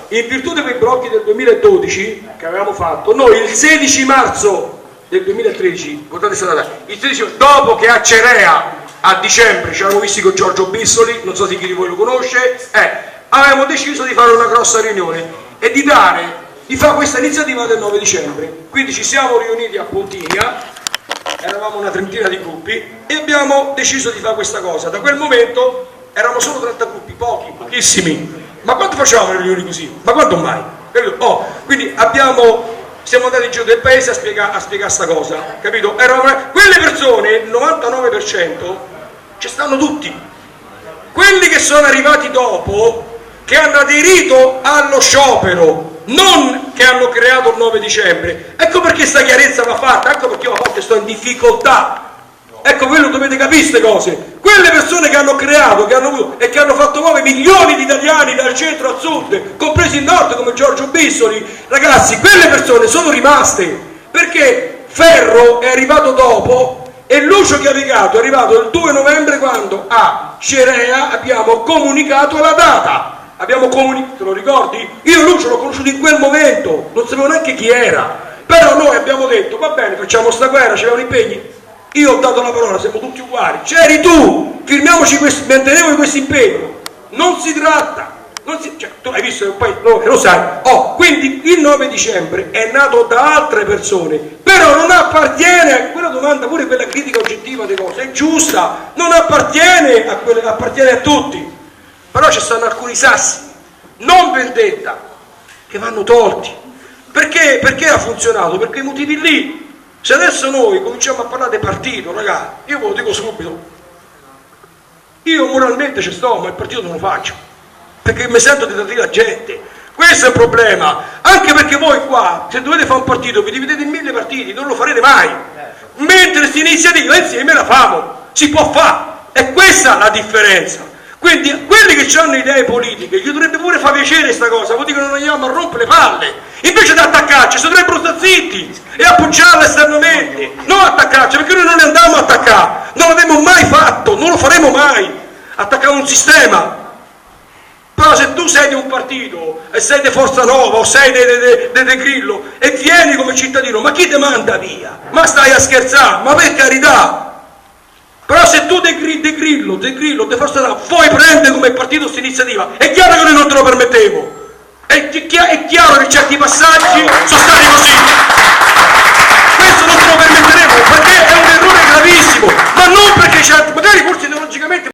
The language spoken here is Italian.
In virtù di quei blocchi del 2012 che avevamo fatto, noi il 16 marzo del 2013, guardate sta data, il 16, dopo che a Cerea a dicembre ci avevamo visti con Giorgio Bissoli, non so se chi di voi lo conosce, avevamo deciso di fare una grossa riunione e di fare questa iniziativa del 9 dicembre. Quindi ci siamo riuniti a Pontinia, eravamo una trentina di gruppi e abbiamo deciso di fare questa cosa. Da quel momento eravamo solo 30 gruppi, pochissimi. Ma quanto facevamo le riunioni così? Ma quanto mai? Quindi siamo andati in giro del paese a spiegare sta cosa, capito? Quelle persone, il 99%, ci stanno tutti. Quelli che sono arrivati dopo, che hanno aderito allo sciopero, non che hanno creato il 9 dicembre. Ecco perché sta chiarezza va fatta, ecco perché io a volte sto in difficoltà. Ecco, voi lo dovete capire queste cose. Quelle persone che hanno creato, che hanno fatto muovere milioni di italiani dal centro al sud, compresi il nord come Giorgio Bissoli, ragazzi, quelle persone sono rimaste, perché Ferro è arrivato dopo e Lucio Chiavigato è arrivato il 2 novembre quando a Cerea abbiamo comunicato la data. Te lo ricordi? Io Lucio l'ho conosciuto in quel momento, non sapevo neanche chi era, però noi abbiamo detto, va bene, facciamo sta guerra, c'erano impegni. Io ho dato la parola, siamo tutti uguali, c'eri tu, firmiamoci mantenevo questo impegno, non si tratta, tu hai visto che poi lo sai, quindi il 9 dicembre è nato da altre persone, però non appartiene a quella domanda, pure quella critica oggettiva delle cose, è giusta, non appartiene a quelle, appartiene a tutti, però ci stanno alcuni sassi, non vendetta, che vanno tolti, perché ha funzionato? Per quei motivi lì. Se adesso noi cominciamo a parlare di partito, ragazzi, io ve lo dico subito, io moralmente ci sto, ma il partito non lo faccio, perché mi sento di tradire la gente. Questo è il problema, anche perché voi qua, se dovete fare un partito, vi dividete in 1000 partiti, non lo farete mai, mentre questa iniziativa insieme la famo, si può fare, è questa la differenza. Quindi quelli che hanno idee politiche, gli dovrebbe pure far piacere questa cosa, vuol dire che non andiamo a rompere le palle, invece di attaccarci, si dovrebbero stare zitti e appoggiarla esternamente, non attaccarci, perché noi non ne andiamo a attaccare, non l'abbiamo mai fatto, non lo faremo mai, attaccare un sistema. Però se tu sei di un partito e sei di Forza Nuova o sei di Grillo e vieni come cittadino, ma chi ti manda via? Ma stai a scherzare? Ma per carità! Però se tu De Grillo, De Forza Nuova, vuoi prendere come partito questa iniziativa, è chiaro che noi non te lo permettevo. È chiaro che certi passaggi sono stati così. Questo non te lo permetteremo perché è un errore gravissimo, ma non perché magari forse ideologicamente